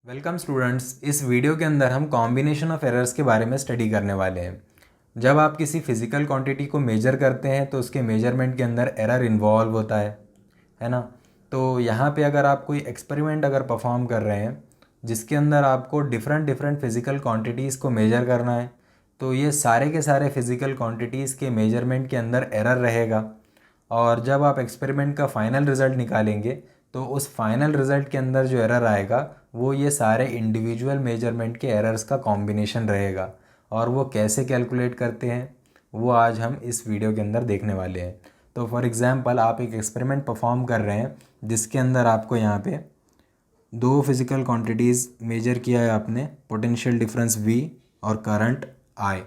Welcome students. इस video के अंदर हम कॉम्बिनेशन ऑफ एरर्स के बारे में स्टडी करने वाले हैं। जब आप किसी फिजिकल क्वांटिटी को मेजर करते हैं तो उसके मेजरमेंट के अंदर एरर इन्वॉल्व होता है ना। तो यहाँ पे अगर आप कोई एक्सपेरिमेंट अगर परफॉर्म कर रहे हैं जिसके अंदर आपको डिफरेंट डिफरेंट फिजिकल क्वांटिटीज़ को मेजर करना है, तो ये सारे के सारे फिजिकल क्वांटिटीज़ के मेजरमेंट के अंदर एरर रहेगा। और जब आप एक्सपेरिमेंट का फाइनल रिज़ल्ट निकालेंगे तो उस फाइनल रिज़ल्ट के अंदर जो एरर आएगा वो ये सारे इंडिविजुअल मेजरमेंट के एरर्स का कॉम्बिनेशन रहेगा। और वो कैसे कैलकुलेट करते हैं वो आज हम इस वीडियो के अंदर देखने वाले हैं। तो फॉर एग्ज़ाम्पल आप एक एक्सपेरिमेंट परफॉर्म कर रहे हैं जिसके अंदर आपको यहाँ पे दो फिज़िकल क्वांटिटीज़ मेजर किया है आपने, पोटेंशियल डिफरेंस V और करंट I।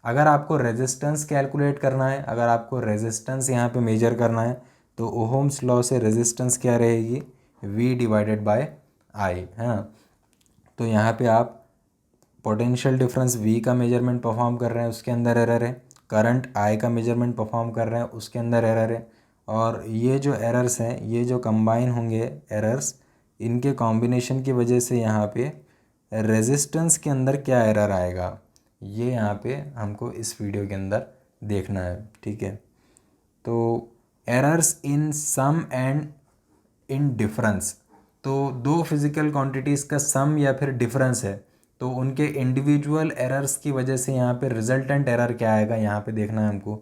अगर आपको रेजिस्टेंस कैलकुलेट करना है, अगर आपको रेजिस्टेंस यहाँ पे मेजर करना है तो ओहम्स लॉ से रेजिस्टेंस क्या रहेगी, V डिवाइडेड बाय I, है ना। तो यहाँ पे आप पोटेंशियल डिफरेंस V का मेजरमेंट परफॉर्म कर रहे हैं, उसके अंदर एरर है। करंट I का मेजरमेंट परफॉर्म कर रहे हैं, उसके अंदर एरर है। और ये जो एरर्स हैं ये जो कंबाइन होंगे एरर्स, इनके कॉम्बिनेशन की वजह से यहाँ पे रेजिस्टेंस के अंदर क्या एरर आएगा ये यहाँ पे हमको इस वीडियो के अंदर देखना है, ठीक है। तो errors in sum and in difference, तो दो फिज़िकल क्वांटिटीज़ का सम या फिर डिफरेंस है तो उनके इंडिविजुअल एरर्स की वजह से यहाँ पे रिजल्टेंट एरर क्या आएगा यहाँ पे देखना है हमको।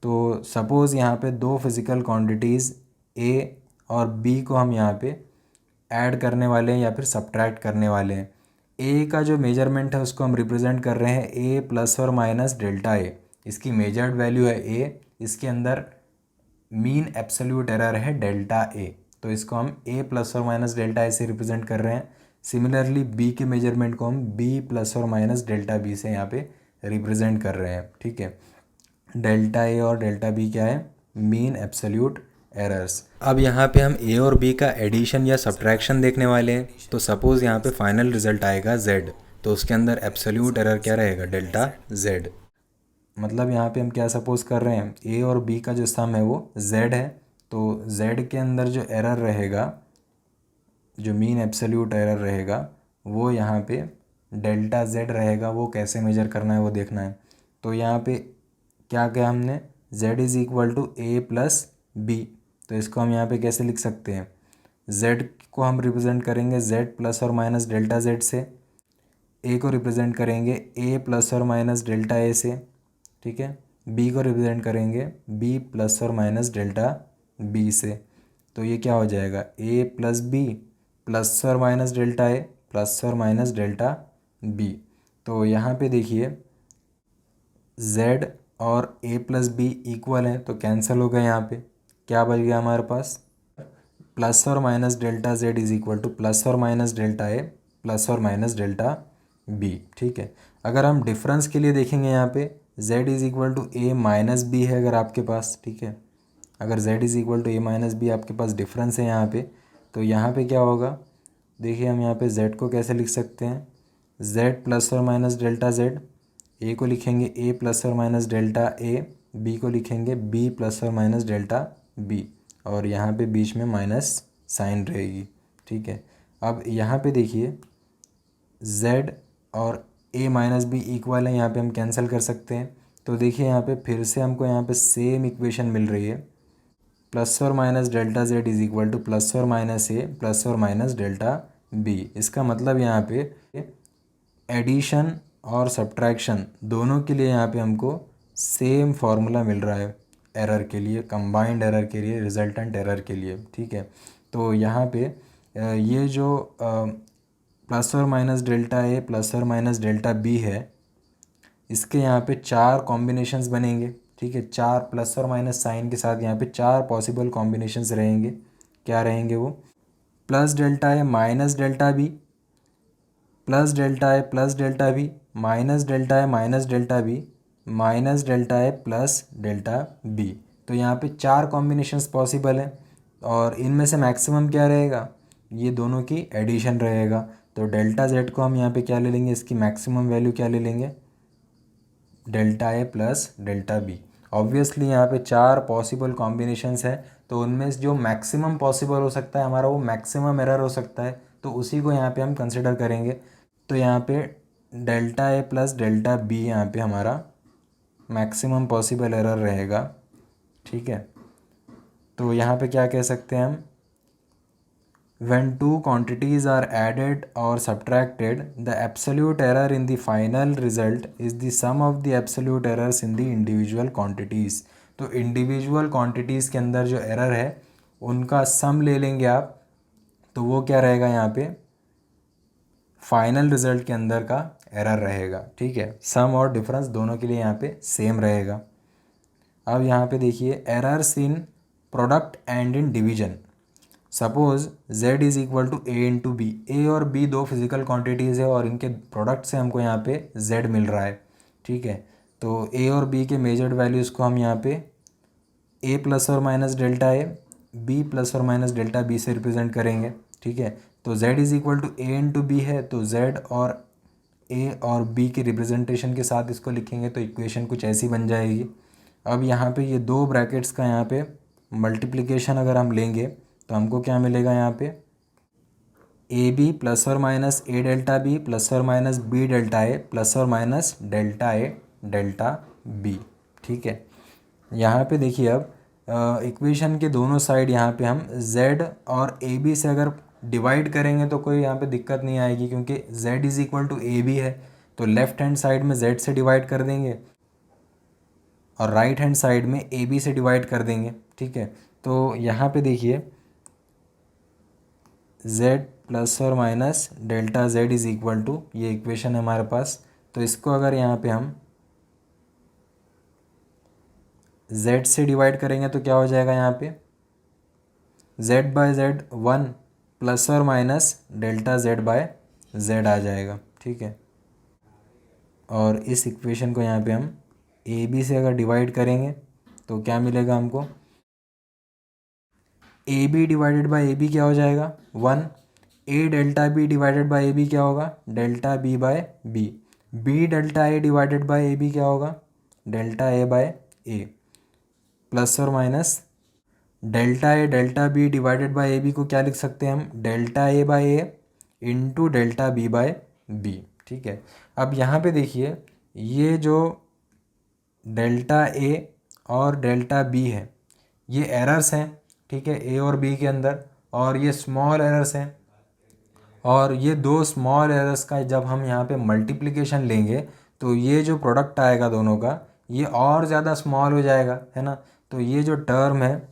तो सपोज़ यहाँ पे दो फिज़िकल क्वांटिटीज़ A और B को हम यहाँ पे ऐड करने वाले हैं या फिर सब्ट्रैक्ट करने वाले हैं। A का जो मेजरमेंट है उसको हम रिप्रेजेंट कर रहे हैं A प्लस और माइनस डेल्टा A। इसकी मेजर्ड वैल्यू है A, इसके अंदर मीन एब्सोल्यूट एरर है डेल्टा A, तो इसको हम A प्लस और माइनस डेल्टा A से रिप्रेजेंट कर रहे हैं। सिमिलरली B के मेजरमेंट को हम B प्लस और माइनस डेल्टा B से यहाँ पे रिप्रेजेंट कर रहे हैं, ठीक है। डेल्टा A और डेल्टा B क्या है, मीन एब्सोल्यूट एरर्स। अब यहाँ पे हम A और B का एडिशन या सब्ट्रैक्शन देखने वाले हैं। तो सपोज़ यहाँ पे फाइनल रिजल्ट आएगा Z, तो उसके अंदर एब्सोल्यूट एरर क्या रहेगा, डेल्टा Z। मतलब यहाँ पे हम क्या सपोज़ कर रहे हैं, A और B का जो सम है वो Z है, तो Z के अंदर जो एरर रहेगा, जो मीन एब्सोल्यूट एरर रहेगा वो यहाँ पे डेल्टा Z रहेगा। वो कैसे मेजर करना है वो देखना है। तो यहाँ पे क्या किया हमने, Z is equal to A plus B, तो इसको हम यहाँ पे कैसे लिख सकते हैं, Z को हम रिप्रेजेंट करेंगे Z प्लस और माइनस डेल्टा Z से, A को रिप्रेजेंट करेंगे A प्लस और माइनस डेल्टा A से, ठीक है। B को रिप्रेजेंट करेंगे B प्लस और माइनस डेल्टा B से। तो ये क्या हो जाएगा, A प्लस B प्लस और माइनस डेल्टा A प्लस और माइनस डेल्टा B। तो यहाँ पे देखिए Z और A प्लस B इक्वल है तो कैंसिल हो गए। यहाँ पे क्या बच गया हमारे पास, प्लस और minus delta Z is equal two plus और माइनस डेल्टा A प्लस और माइनस डेल्टा B, ठीक है। अगर हम डिफरेंस के लिए देखेंगे यहाँ पे Z is equal to A minus B है अगर आपके पास, ठीक है। अगर Z is equal to A minus B आपके पास डिफरेंस है यहाँ पे, तो यहाँ पे क्या होगा, देखिए हम यहाँ पे Z को कैसे लिख सकते हैं, Z प्लस और माइनस डेल्टा Z। A को लिखेंगे A प्लस और माइनस डेल्टा A, B को लिखेंगे B प्लस और माइनस डेल्टा B, और यहाँ पे बीच में माइनस साइन रहेगी, ठीक है। अब यहाँ पे देखिए Z और A माइनस B इक्वल है, यहाँ पे हम कैंसिल कर सकते हैं। तो देखिए यहाँ पे फिर से हमको यहाँ पे सेम इक्वेशन मिल रही है, प्लस और minus delta Z is equal two plus और माइनस A प्लस और माइनस डेल्टा B। इसका मतलब यहाँ पे एडिशन और सब्ट्रैक्शन दोनों के लिए यहाँ पे हमको सेम फार्मूला मिल रहा है एरर के लिए, कंबाइंड एरर के लिए, रिजल्टेंट एरर के लिए, ठीक है। तो यहाँ पे ये जो प्लस और माइनस डेल्टा A प्लस और माइनस डेल्टा B है, इसके यहाँ पे चार कॉम्बिनेशंस बनेंगे, ठीक है। चार प्लस और माइनस साइन के साथ यहाँ पे चार पॉसिबल कॉम्बिनेशंस रहेंगे। क्या रहेंगे वो, plus delta A minus delta B, plus delta A plus delta B, minus delta A minus delta B, minus delta A plus delta B। तो यहाँ पे चार कॉम्बिनेशंस पॉसिबल हैं और इनमें से मैक्सिमम क्या रहेगा, ये दोनों की एडिशन रहेगा। तो डेल्टा Z को हम यहाँ पे क्या ले लेंगे, इसकी मैक्सिमम वैल्यू क्या ले लेंगे, delta A plus delta B। Obviously यहाँ पे चार पॉसिबल कॉम्बिनेशंस है तो उनमें से जो मैक्सिमम पॉसिबल हो सकता है हमारा वो मैक्सिमम एरर हो सकता है, तो उसी को यहाँ पे हम कंसिडर करेंगे। तो यहाँ पे delta A plus delta B यहाँ पे हमारा मैक्सिमम पॉसिबल एरर रहेगा, ठीक है। तो यहाँ पे क्या कह सकते हैं हम, when two quantities are added or subtracted, the absolute error in the final result is the sum of the absolute errors in the individual quantities। तो इंडिविजुअल क्वांटिटीज़ के अंदर जो एरर है उनका सम ले लेंगे आप, तो वो क्या रहेगा यहाँ पे, फाइनल रिजल्ट के अंदर का एरर रहेगा, ठीक है। सम और डिफरेंस दोनों के लिए यहाँ पे सेम रहेगा। अब यहाँ पे देखिए errors in product and in division. Suppose z is equal to A into B, A और बी दो फिजिकल क्वांटिटीज़ है और इनके प्रोडक्ट से हमको यहाँ पे z मिल रहा है, ठीक है। तो a और b के मेजर्ड वैल्यूज़ को हम यहाँ पे a प्लस और minus delta A, b plus और माइनस डेल्टा b से रिप्रेजेंट करेंगे, ठीक है। तो z is equal to A into B है, तो z और a और b के रिप्रेजेंटेशन के साथ इसको लिखेंगे तो इक्वेशन कुछ ऐसी बन जाएगी। अब यहाँ पे ये दो ब्रैकेट्स का यहाँ पे मल्टीप्लिकेशन अगर हम लेंगे तो हमको क्या मिलेगा, यहाँ पे ए बी प्लस और माइनस ए डेल्टा बी प्लस और माइनस बी डेल्टा ए प्लस और minus delta A delta B, ठीक है। यहाँ पे देखिए अब इक्वेशन के दोनों साइड यहाँ पे हम z और ए बी से अगर डिवाइड करेंगे तो कोई यहाँ पे दिक्कत नहीं आएगी, क्योंकि z is equal to A B है, तो लेफ्ट हैंड साइड में z से डिवाइड कर देंगे और राइट हैंड साइड में ए बी से डिवाइड कर देंगे, ठीक है। तो यहाँ पे देखिए z प्लस और minus delta z is equal to, ये इक्वेशन है हमारे पास। तो इसको अगर यहाँ पे हम z से डिवाइड करेंगे तो क्या हो जाएगा, यहाँ पे z बाय जेड 1 प्लस और minus delta z by z आ जाएगा, ठीक है। और इस इक्वेशन को यहाँ पे हम ए बी से अगर डिवाइड करेंगे तो क्या मिलेगा हमको, A B divided by A B क्या हो जाएगा 1, A delta B divided by A B क्या होगा delta B by B, B delta A divided by A B क्या होगा delta A by A, plus और minus delta A delta B divided by A B को क्या लिख सकते हैं हम, delta A by A into delta B by B, ठीक है। अब यहाँ पे देखिए ये जो डेल्टा ए और डेल्टा बी है ये एरर्स हैं, ठीक है, ए और बी के अंदर, और ये स्मॉल एरर्स हैं। और ये दो स्मॉल एरर्स का जब हम यहाँ पे मल्टीप्लिकेशन लेंगे तो ये जो प्रोडक्ट आएगा दोनों का ये और ज़्यादा स्मॉल हो जाएगा, है ना। तो ये जो टर्म है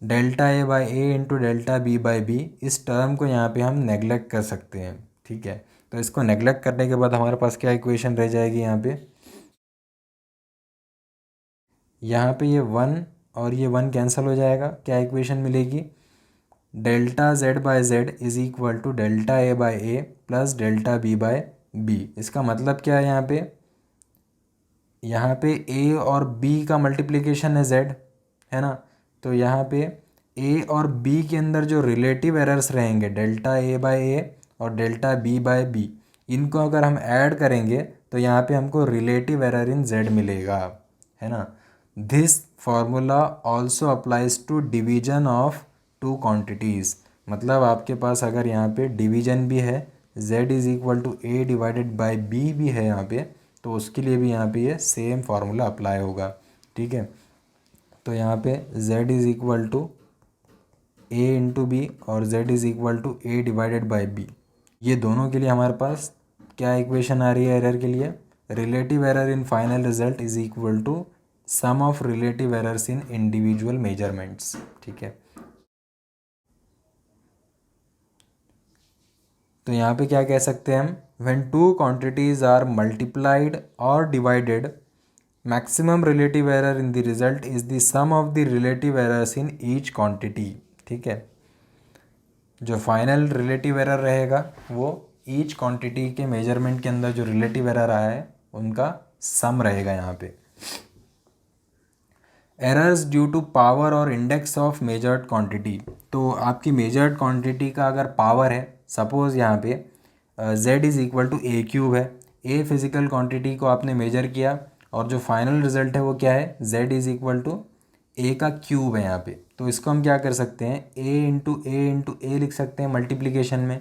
delta A by A into delta B by B, इस टर्म को यहाँ पे हम नेगलेक्ट कर सकते हैं, ठीक है। तो इसको नेगलेक्ट करने के बाद हमारे पास क्या इक्वेशन रह जाएगी, यहाँ पे ये 1 और ये 1 कैंसिल हो जाएगा, क्या इक्वेशन मिलेगी, delta z by z is equal to delta A by A plus delta B by B. इसका मतलब क्या है, यहाँ पे a और b का मल्टीप्लिकेशन है z, है ना। तो यहाँ पे a और b के अंदर जो रिलेटिव एरर्स रहेंगे डेल्टा ए बाय ए और डेल्टा बी बाय बी, इनको अगर हम ऐड करेंगे तो यहाँ पे हमको रिलेटिव एरर इन z मिलेगा, है ना। This formula also applies to division of two quantities. मतलब आपके पास अगर यहाँ पे डिवीजन भी है, z is equal to A divided by B भी है यहाँ पे, तो उसके लिए भी यहाँ पे ये सेम फार्मूला अप्लाई होगा, ठीक है। तो यहाँ पे z is equal to A into B और z is equal to A divided by B, ये दोनों के लिए हमारे पास क्या इक्वेशन आ रही है एरर के लिए, relative error in final result is equal to sum of relative errors in individual measurements, ठीक है। तो यहाँ पे क्या कह सकते हैं हम, when two quantities are multiplied और divided, maximum relative error in the result is the sum of the relative errors in each quantity, ठीक है। जो फाइनल रिलेटिव एरर रहेगा वो ईच क्वांटिटी के मेजरमेंट के अंदर जो रिलेटिव एरर आया है उनका सम रहेगा यहाँ पे। एरर्स ड्यू टू पावर और इंडेक्स ऑफ मेजर्ड क्वांटिटी, तो आपकी मेजर्ड क्वांटिटी का अगर पावर है, सपोज़ यहाँ पे z is equal to A cube है, ए फिज़िकल क्वांटिटी को आपने मेजर किया और जो फाइनल रिजल्ट है वो क्या है, z इज़ इक्वल टू ए का क्यूब है यहाँ पे, तो इसको हम क्या कर सकते हैं, ए लिख सकते हैं मल्टीप्लिकेशन में।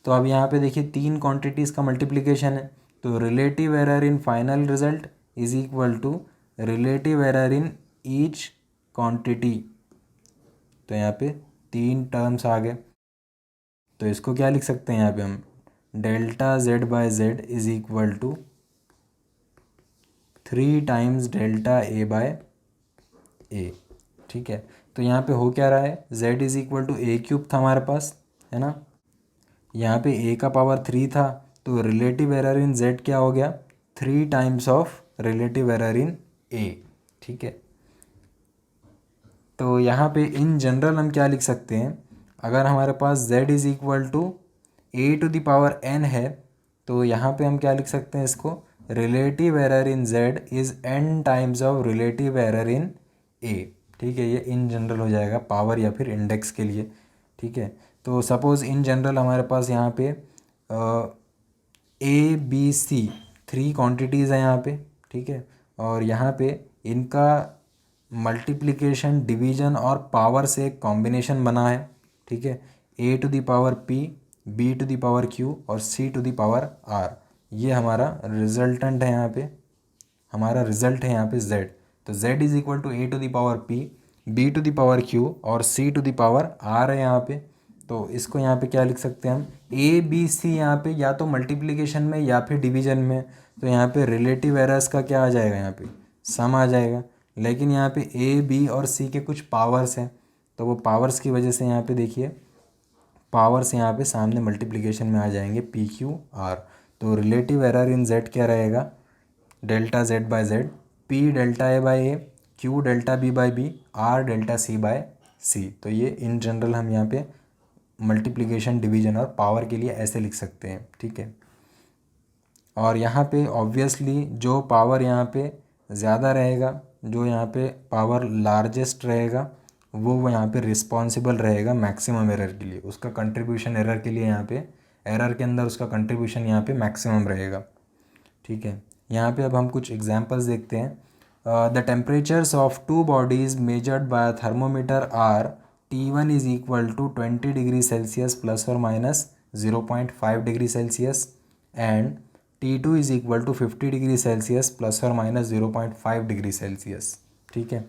तो अब यहाँ पे देखिए 3 क्वांटिटीज़ का मल्टीप्लिकेशन है, तो relative error in final result is equal to relative error in each quantity. तो यहाँ पे 3 टर्म्स आ गए, तो इसको क्या लिख सकते हैं यहाँ पे हम, delta Z by Z is equal to 3 times delta A by A. ठीक है, तो यहाँ पे हो क्या रहा है, z is equal to A cube था हमारे पास, है ना। यहाँ पे a का पावर 3 था, तो रिलेटिव एरर इन z क्या हो गया, 3 times of relative error in a। ठीक है, तो यहाँ पे इन जनरल हम क्या लिख सकते हैं, अगर हमारे पास z is equal to A to the power n है, तो यहाँ पे हम क्या लिख सकते हैं इसको, relative error in z is n times of relative error in a। ठीक है, ये इन जनरल हो जाएगा पावर या फिर इंडेक्स के लिए। ठीक है, तो सपोज़ इन जनरल हमारे पास यहाँ पे ए बी सी 3 क्वांटिटीज़ हैं यहाँ पे। ठीक है, और यहाँ पे इनका मल्टीप्लिकेशन, डिवीजन और पावर से एक कॉम्बिनेशन बना है। ठीक है, A to the power P, B to the power Q और C to the power R, ये हमारा रिजल्टेंट है यहाँ पे, हमारा रिजल्ट है यहाँ पे z। तो z is equal to A to the power p, b to the power q और c to the power r है यहाँ पे। तो इसको यहाँ पे क्या लिख सकते हैं हम, a b c यहाँ पे या तो मल्टीप्लिकेशन में या फिर डिवीजन में, तो यहाँ पे रिलेटिव एरर्स का क्या आ जाएगा, यहाँ पे सम आ जाएगा। लेकिन यहाँ पे a b और c के कुछ पावर्स हैं, तो वो पावर्स की वजह से यहाँ पे देखिए पावर्स यहाँ पे सामने मल्टीप्लिकेशन में आ जाएंगे, पी क्यू आर। तो रिलेटिव एरर इन z क्या रहेगा, delta Z by Z, P delta A by A, Q delta B by B, R delta C by C. तो ये इन जनरल हम यहाँ पे मल्टीप्लिकेशन, डिवीजन और पावर के लिए ऐसे लिख सकते हैं। ठीक है, और यहाँ पे ऑब्वियसली जो पावर यहाँ पे ज़्यादा रहेगा, जो यहाँ पे पावर लार्जेस्ट रहेगा, वो यहाँ पे रिस्पॉन्सिबल रहेगा मैक्सिमम एरर के लिए, उसका कंट्रीब्यूशन एरर के लिए, यहाँ पे एरर के अंदर उसका कंट्रीब्यूशन यहाँ पे मैक्सिमम रहेगा। ठीक है, यहाँ पे अब हम कुछ एग्जांपल्स देखते हैं। The temperatures of 2 bodies measured by thermometer are T1 is equal to 20 degree Celsius plus और minus 0.5 degree Celsius and T2 is equal to 50 degree Celsius plus और माइनस 0.5 डिग्री सेल्सियस। ठीक है,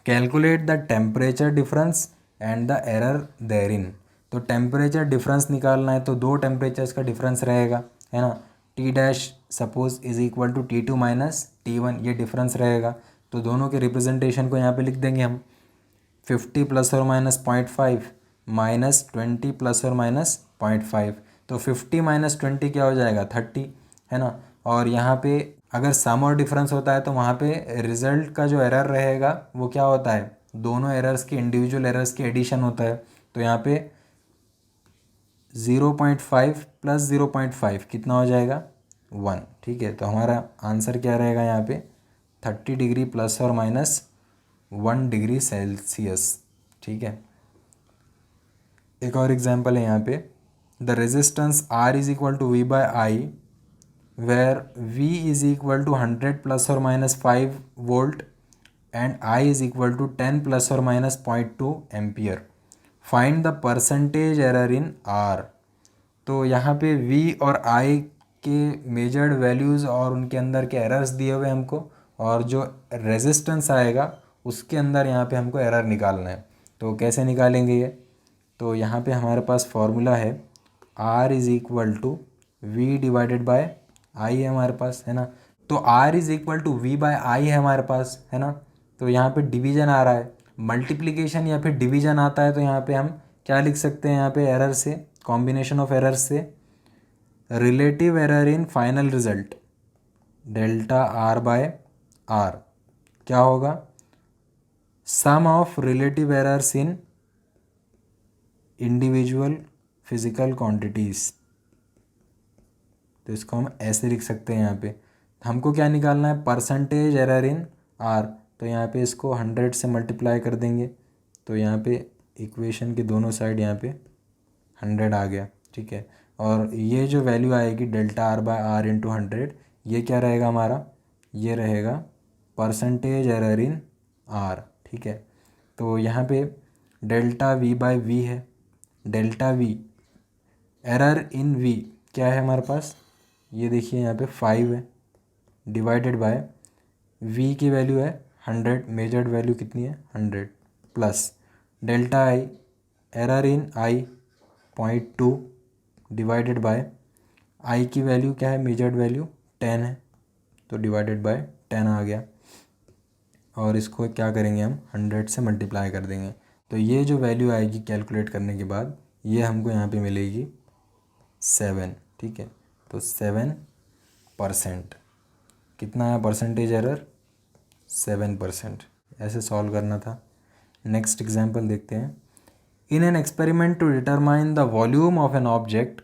calculate the temperature difference and the error therein. तो temperature difference निकालना है, तो 2 temperatures का difference रहेगा, है ना। T dash suppose is equal to T2 minus T1, ये डिफरेंस रहेगा। तो दोनों के रिप्रेजेंटेशन को यहाँ पे लिख देंगे हम, 50 प्लस और माइनस 0.5 माइनस 20 प्लस और माइनस 0.5। तो 50 माइनस 20 क्या हो जाएगा, 30, है ना। और यहाँ पे अगर सम और डिफरेंस होता है तो वहाँ पे रिजल्ट का जो एरर रहेगा वो क्या होता है, दोनों एरर्स के इंडिविजुअल एरर्स के एडिशन होता है। तो यहाँ पे 0.5 प्लस 0.5 कितना हो जाएगा, 1। ठीक है, तो हमारा आंसर क्या रहेगा यहाँ पे, 30 डिग्री प्लस और माइनस 1 डिग्री सेल्सियस। ठीक है, एक और एग्जांपल है यहाँ पे, the resistance R is equal to V by I where V is equal to 100 plus और minus 5 volt and I is equal to 10 plus और minus 0.2 ampere. Find the percentage error in R। तो यहाँ पे V और I के measured values और उनके अंदर के एरर्स दिए हुए हमको, और जो रेजिस्टेंस आएगा उसके अंदर यहाँ पे हमको एरर निकालना है। तो कैसे निकालेंगे ये, तो यहाँ पे हमारे पास फॉर्मूला है R is equal to V divided by I है हमारे पास, है ना। तो R is equal to V by I है हमारे पास, है ना। तो यहाँ पे डिवीजन आ रहा है, मल्टीप्लिकेशन या फिर डिवीजन आता है, तो यहाँ पे हम क्या लिख सकते हैं, यहाँ पे एरर से, कॉम्बिनेशन ऑफ एरर से, relative error in final result delta R by R क्या होगा, sum of relative errors in individual physical quantities. तो इसको हम ऐसे लिख सकते हैं, यहाँ पे हमको क्या निकालना है, परसेंटेज एरर इन आर। तो यहाँ पे इसको 100 से मल्टीप्लाई कर देंगे, तो यहाँ पे इक्वेशन के दोनों साइड यहाँ पे 100 आ गया। ठीक है, और ये जो वैल्यू आएगी delta R by R into 100, ये क्या रहेगा हमारा, ये रहेगा परसेंटेज एरर इन R। ठीक है, तो यहाँ पे डेल्टा वी बाय वी है, delta V error in V क्या है हमारे पास, ये देखिए यहाँ पे 5 है, डिवाइडेड बाय वी की वैल्यू है 100, मेजर्ड वैल्यू कितनी है 100, plus delta I error in I 0.2 divided by I की वैल्यू क्या है, मेजर्ड वैल्यू 10 है, तो डिवाइडेड बाय 10 आ गया। और इसको क्या करेंगे हम 100 से मल्टीप्लाई कर देंगे, तो ये जो वैल्यू आएगी कैलकुलेट करने के बाद ये हमको यहाँ पे मिलेगी 7। ठीक है, तो 7%, कितना है परसेंटेज एरर, 7%। ऐसे सॉल्व करना था। नेक्स्ट एग्जांपल देखते हैं। In an experiment to determine the volume of an object,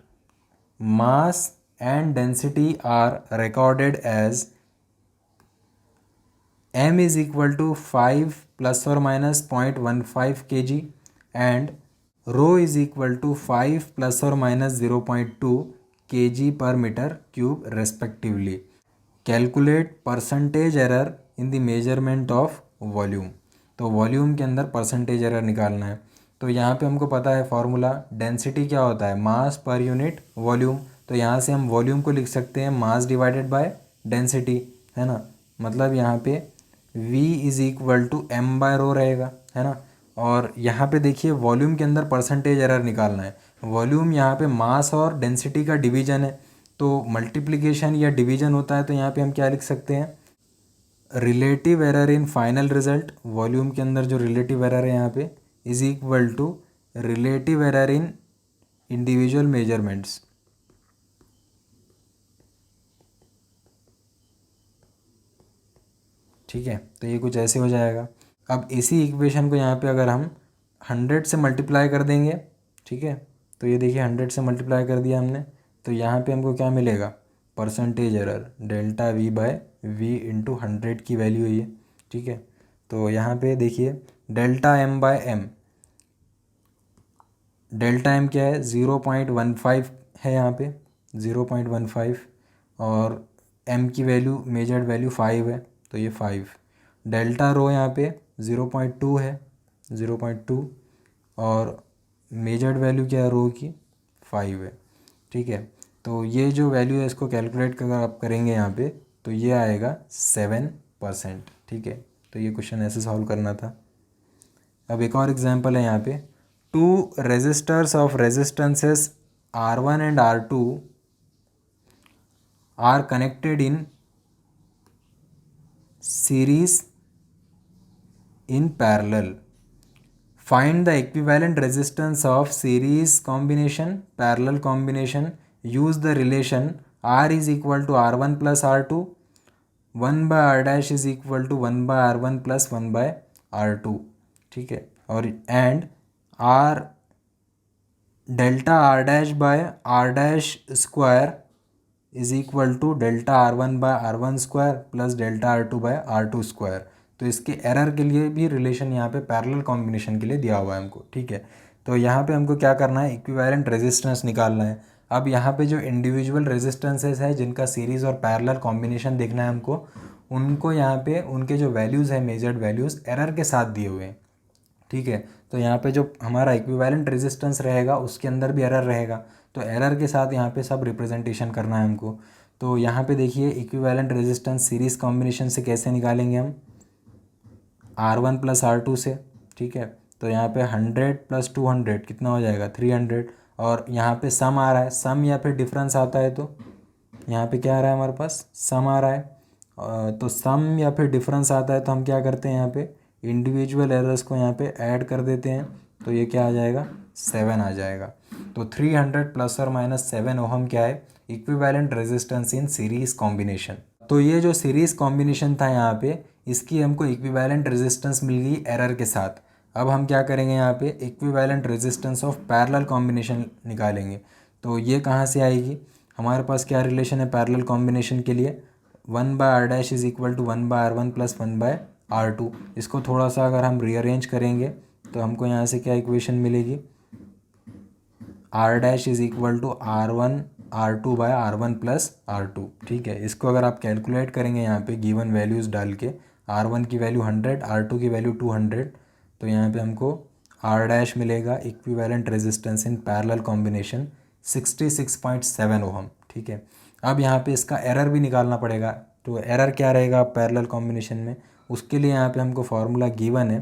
mass and density are recorded as m is equal to 5 plus or minus 0.15 kg and rho is equal to 5 plus or minus 0.2 kg per meter cube respectively. Calculate percentage error in the measurement of volume. तो volume के अंदर percentage error निकालना है। तो यहाँ पे हमको पता है फॉर्मूला, डेंसिटी क्या होता है, मास पर यूनिट वॉल्यूम। तो यहाँ से हम वॉल्यूम को लिख सकते हैं मास डिवाइडेड बाय डेंसिटी, है ना। मतलब यहाँ पे v is equal to M by rho रहेगा, है ना। और यहाँ पे देखिए वॉल्यूम के अंदर परसेंटेज एरर निकालना है। वॉल्यूम यहाँ पे मास और डेंसिटी का डिवीजन है, तो मल्टीप्लिकेशन या डिवीजन होता है, तो यहाँ पे हम क्या लिख सकते हैं, relative error in final result. Volume के अंदर जो रिलेटिव एरर है यहाँ पे is equal to relative error in individual measurements. ठीक है, तो ये कुछ ऐसे हो जाएगा। अब इसी इक्वेशन को यहाँ पे अगर हम 100 से मल्टीप्लाई कर देंगे, ठीक है, तो ये देखिए 100 से मल्टीप्लाई कर दिया हमने, तो यहाँ पे हमको क्या मिलेगा, percentage error delta V by V into 100 की वैल्यू है ये। ठीक है, तो यहाँ पे देखिए delta M by M, delta M क्या है 0.15 है यहाँ पे 0.15, और एम की वैल्यू मेजर्ड वैल्यू 5 है, तो ये 5। डेल्टा रो यहाँ पे 0.2 है 0.2, और मेजर्ड वैल्यू क्या है रो की 5 है। ठीक है, तो ये जो वैल्यू है इसको कैलकुलेट अगर आप करेंगे यहाँ पे तो ये आएगा 7%। ठीक है, तो ये क्वेश्चन ऐसे सॉल्व करना था। अब एक और एग्जांपल है यहाँ पे, two resistors of resistances R1 and R2 are connected in series in parallel. Find the equivalent resistance of series combination, parallel combination. Use the relation R is equal to R1 plus R2, 1 by R dash is equal to 1 by R1 plus 1 by R2। ठीक है, और and R delta R dash by R dash square is equal to delta R1 by R1 square plus delta R2 by R2 square. तो इसके error के लिए भी relation यहाँ पे पैरेलल कॉम्बिनेशन के लिए दिया हुआ है हमको। ठीक है, तो यहाँ पे हमको क्या करना है, इक्विवेलेंट रेजिस्टेंस निकालना है। अब यहाँ पे जो इंडिविजुअल रेजिस्टेंसेस है जिनका सीरीज़ और पैरेलल कॉम्बिनेशन देखना है हमको, उनको यहाँ पे उनके जो वैल्यूज़ है मेजर्ड वैल्यूज़ एरर के साथ दिए हुए हैं। ठीक है, तो यहाँ पे जो हमारा इक्विवेलेंट रेजिस्टेंस रहेगा उसके अंदर भी एरर रहेगा, तो एरर के साथ यहाँ पे सब रिप्रेजेंटेशन करना है हमको। तो यहाँ पे देखिए इक्विवेलेंट रेजिस्टेंस सीरीज़ कॉम्बिनेशन से कैसे निकालेंगे हम, R1 प्लस R2 से। ठीक है, तो यहाँ पे 100 प्लस 200 कितना हो जाएगा 300, और यहाँ पे सम आ रहा है, सम या फिर डिफरेंस आता है तो यहाँ पे क्या आ रहा है हमारे पास, सम आ रहा है। तो सम या फिर डिफरेंस आता है तो हम क्या करते हैं, यहाँ पे इंडिविजुअल एरर्स को यहाँ पे ऐड कर देते हैं, तो ये क्या आ जाएगा 7 आ जाएगा। तो 300 प्लस और माइनस 7 ओहम क्या है, equivalent resistance in series combination. तो ये जो सीरीज कॉम्बिनेशन था यहाँ पे, इसकी हमको इक्विवेलेंट रेजिस्टेंस मिल गई एरर के साथ। अब हम क्या करेंगे, यहाँ पे equivalent resistance of parallel combination निकालेंगे। तो ये कहाँ से आएगी, हमारे पास क्या रिलेशन है पैरेलल कॉम्बिनेशन के लिए, 1 by R dash is equal to 1 by R1 plus 1 by R2। इसको थोड़ा सा अगर हम रीअरेंज करेंगे तो हमको यहाँ से क्या इक्वेशन मिलेगी, R dash is equal to R1 R2 by R1 plus R2। ठीक है, इसको अगर आप कैलकुलेट करेंगे यहाँ पे गिवन वैल्यूज़ डाल के, R1 की वैल्यू 100, R2 की वैल्यू 200, तो यहाँ पे हमको आर डैश मिलेगा, equivalent resistance in parallel combination 66.7 ohm. ठीक है, अब यहाँ पे इसका एरर भी निकालना पड़ेगा। तो एरर क्या रहेगा पैरेलल कॉम्बिनेशन में, उसके लिए यहाँ पे हमको फार्मूला गिवन है।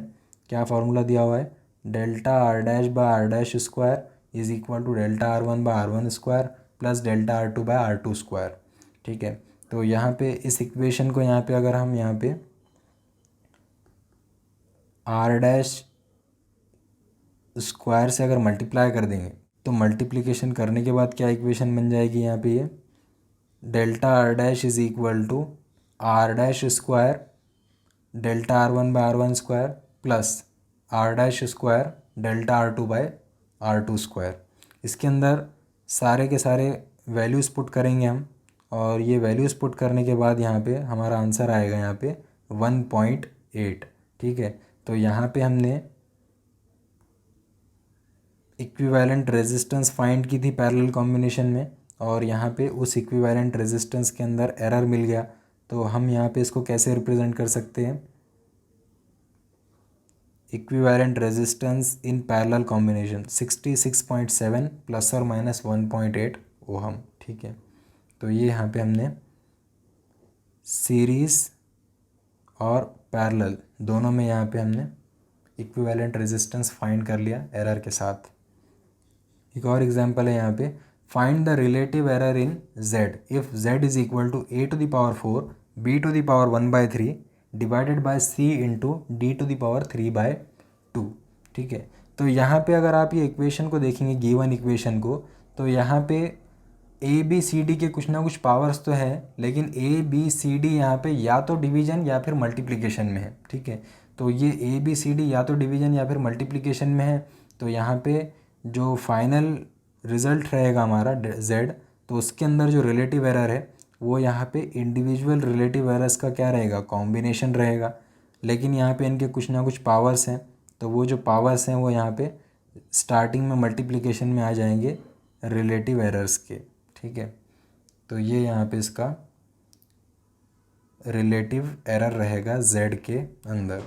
क्या फार्मूला दिया हुआ है, delta R dash by R dash square is equal to delta R one by R one square plus delta R two by R two square. ठीक है, तो यहाँ पे इस इक्वेशन को यहाँ पे अगर हम यहाँ पे आर डैश स्क्वायर से अगर मल्टीप्लाई कर देंगे तो मल्टीप्लिकेशन करने के बाद क्या इक्वेशन बन जाएगी यहाँ पे, ये delta R dash is equal to R dash square delta R one by R one square plus R dash square delta R two by R two square. इसके अंदर सारे के सारे वैल्यूज़ पुट करेंगे हम, और ये वैल्यूज़ पुट करने के बाद यहाँ पे हमारा आंसर आएगा यहाँ पे 1.8। ठीक है, तो यहाँ पे हमने इक्विवेलेंट रेजिस्टेंस फाइंड की थी पैरेलल कॉम्बिनेशन में, और यहाँ पे उस इक्विवेलेंट रेजिस्टेंस के अंदर एरर मिल गया। तो हम यहाँ पे इसको कैसे रिप्रेजेंट कर सकते हैं, equivalent resistance in parallel combination 66.7 plus और माइनस 1.8 ओहम। ठीक है, तो ये यहाँ पे हमने सीरीज़ और पैरेलल दोनों में यहाँ पे हमने इक्विवेलेंट रेजिस्टेंस फाइंड कर लिया एरर के साथ। एक और एग्जांपल है यहाँ पे, find the relative error in z if z is equal to a to the power 4 b to the power 1/3 divided by c into d to the power 3/2। ठीक है, तो यहाँ पे अगर आप ये इक्वेशन को देखेंगे, गिवन इक्वेशन को, तो यहाँ पे ए बी सी डी के कुछ ना कुछ पावर्स तो है, लेकिन ए बी सी डी यहाँ पे या तो डिवीजन या फिर मल्टीप्लिकेशन में है। ठीक है, तो ये ए बी सी डी या तो डिवीजन या फिर मल्टीप्लिकेशन में है, तो यहाँ पे जो फाइनल रिज़ल्ट रहेगा हमारा z, तो उसके अंदर जो रिलेटिव एरर है वो यहाँ पे इंडिविजुअल रिलेटिव एरर्स का क्या रहेगा, कॉम्बिनेशन रहेगा। लेकिन यहाँ पे इनके कुछ ना कुछ पावर्स हैं, तो वो जो पावर्स हैं वो यहाँ पे स्टार्टिंग में मल्टीप्लिकेशन में आ जाएंगे रिलेटिव एरर्स के। ठीक है, तो ये यहाँ पे इसका रिलेटिव एरर रहेगा z के अंदर।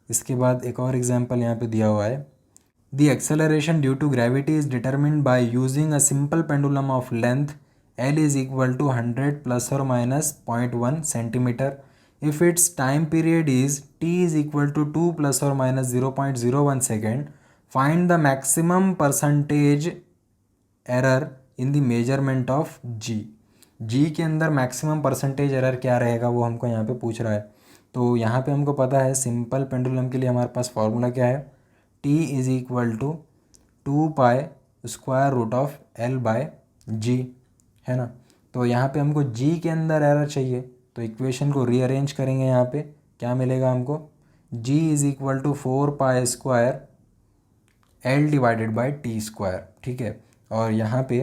इसके बाद एक और एग्जांपल यहाँ पे दिया हुआ है, the acceleration due to gravity is determined by using a simple pendulum of length l is equal to 100 plus और minus 0.1 centimetre if its time period is t is equal to 2 plus और minus 0.01 second. Find the maximum percentage error in the measurement of G के अंदर maximum percentage error क्या रहेगा वो हमको यहाँ पे पूछ रहा है। तो यहाँ पे हमको पता है सिंपल पेंडुलम के लिए हमारे पास फॉर्मूला क्या है, t is equal to 2 square root of l by G, है ना। तो यहाँ पे हमको g के अंदर एरर चाहिए, तो इक्वेशन को रीअरेंज करेंगे। यहाँ पे क्या मिलेगा हमको, g is equal to 4 square l divided by T square. ठीक है, और यहाँ पे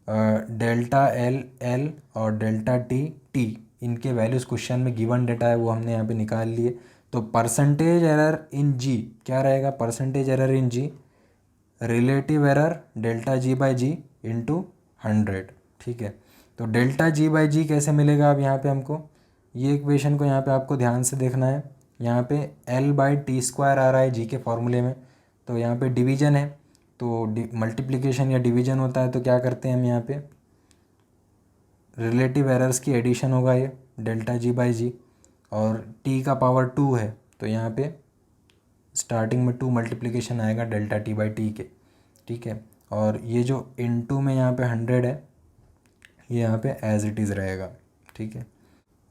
डेल्टा एल एल और डेल्टा टी टी, इनके वैल्यूज़ क्वेश्चन में गिवन डेटा है वो हमने यहाँ पे निकाल लिए। तो परसेंटेज एरर इन जी क्या रहेगा, percentage error in G relative error delta G by G into 100। ठीक है, तो डेल्टा जी बाई जी कैसे मिलेगा, अब यहाँ पे हमको ये इक्वेशन को यहाँ पे आपको ध्यान से देखना है। यहाँ पे एल बाई टी स्क्वायर आ रहा है जी के फॉर्मूले में, तो यहाँ पे डिवीजन है, तो मल्टीप्लिकेशन या डिवीजन होता है तो क्या करते हैं हम यहाँ पे रिलेटिव एरर्स की एडिशन होगा ये डेल्टा जी बाई जी, और t का पावर 2 है तो यहाँ पे स्टार्टिंग में 2 मल्टीप्लिकेशन आएगा डेल्टा टी बाई टी के। ठीक है, और ये जो इनटू में यहाँ पे 100 है ये यहाँ पे एज इट इज़ रहेगा। ठीक है,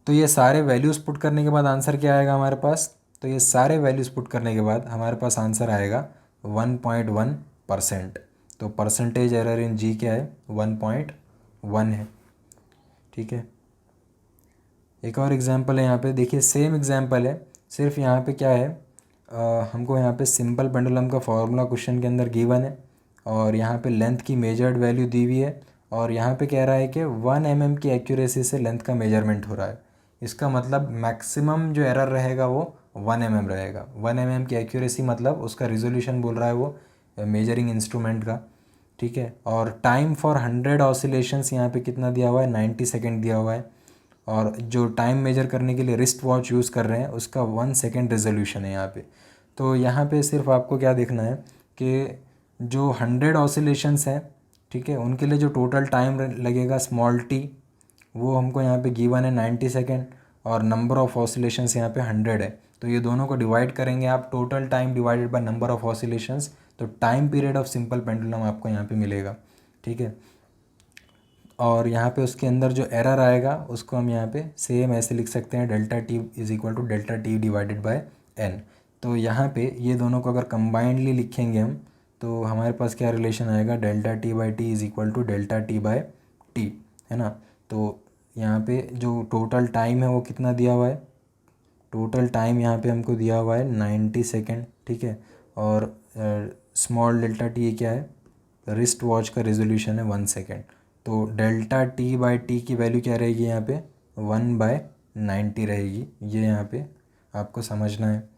तो ये सारे वैल्यूज़ पुट करने के बाद आंसर क्या आएगा हमारे पास, तो ये सारे वैल्यूज़ पुट करने के बाद हमारे पास आंसर आएगा 1.1%। तो परसेंटेज एरर इन जी क्या है, 1.1 है। ठीक है, एक और एग्जांपल है यहाँ पे, देखिए सेम एग्जांपल है, सिर्फ यहाँ पे क्या है हमको यहाँ पे सिंपल पेंडुलम का फॉर्मूला क्वेश्चन के अंदर गिवन है, और यहाँ पे लेंथ की मेजर्ड वैल्यू दी हुई है, और यहाँ पे कह रहा है कि 1 mm की एक्यूरेसी से लेंथ का मेजरमेंट हो रहा है। इसका मतलब मैक्सिमम जो एरर रहेगा वो 1 mm रहेगा। 1 mm की एक्यूरेसी मतलब उसका रिजोल्यूशन बोल रहा है वो मेजरिंग इंस्ट्रूमेंट का। ठीक है, और टाइम फॉर 100 ऑसिलेशंस यहाँ पे कितना दिया हुआ है, 90 सेकेंड दिया हुआ है। और जो टाइम मेजर करने के लिए रिस्ट वॉच यूज़ कर रहे हैं उसका 1 सेकेंड रेजोल्यूशन है यहाँ पे। तो यहाँ पे सिर्फ आपको क्या देखना है कि जो 100 ऑसिलेशंस हैं, ठीक है, उनके लिए जो टोटल टाइम लगेगा स्मॉल टी, वो हमको यहाँ पे गिवन है 90 सेकेंड, और नंबर ऑफ़ ऑसिलेशंस यहाँ पे 100 है। तो ये दोनों को डिवाइड करेंगे आप, total time divided by number of oscillations, तो time period of simple pendulum आपको यहाँ पे मिलेगा, ठीक है। और यहाँ पे उसके अंदर जो एरर आएगा उसको हम यहाँ पे सेम ऐसे लिख सकते हैं, delta T is equal to delta T divided by N. तो यहाँ पे ये दोनों को अगर कंबाइंडली लिखेंगे हम, तो हमारे पास क्या रिलेशन आएगा, delta T by T is equal to delta T by T, है ना। तो यहाँ पे जो टोटल टाइम है वो कितना दिया हुआ है, टोटल टाइम यहाँ पे हमको दिया हुआ है 90 सेकेंड, ठीक है। और स्मॉल डेल्टा टी क्या है, रिस्ट वॉच का रेजोल्यूशन है 1 सेकेंड। तो डेल्टा टी बाई टी की वैल्यू क्या रहेगी यहाँ पे, 1/90 रहेगी, ये यहाँ पे आपको समझना है।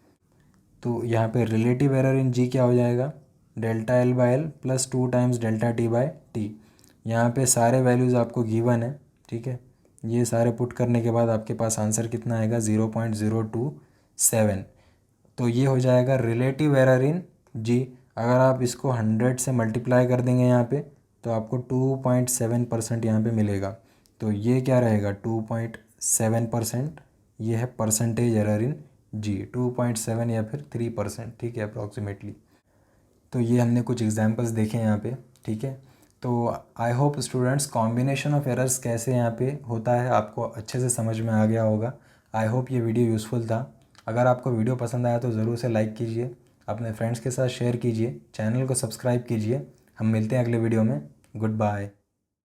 तो यहाँ पे रिलेटिव एरर इन जी क्या हो जाएगा, delta L by L plus 2 times delta T by T. यहाँ पे सारे वैल्यूज़ आपको गिवन है, ठीक है। ये सारे पुट करने के बाद आपके पास आंसर कितना आएगा, 0.027। तो ये हो जाएगा रिलेटिव एरर इन जी। अगर आप इसको 100 से मल्टीप्लाई कर देंगे यहाँ पे, तो आपको 2.7% यहाँ पे मिलेगा। तो ये क्या रहेगा, 2.7%, ये है परसेंटेज एरर इन जी, 2.7 या फिर 3%, ठीक है, अप्रॉक्सीमेटली। तो ये हमने कुछ एग्जांपल्स देखे यहाँ पे, ठीक है। तो I hope students combination of errors कैसे यहाँ पे होता है आपको अच्छे से समझ में आ गया होगा। आई होप ये वीडियो यूज़फुल था। अगर आपको वीडियो पसंद आया तो ज़रूर से लाइक कीजिए, अपने फ्रेंड्स के साथ शेयर कीजिए, चैनल को सब्सक्राइब कीजिए। हम मिलते हैं अगले वीडियो में। Good bye.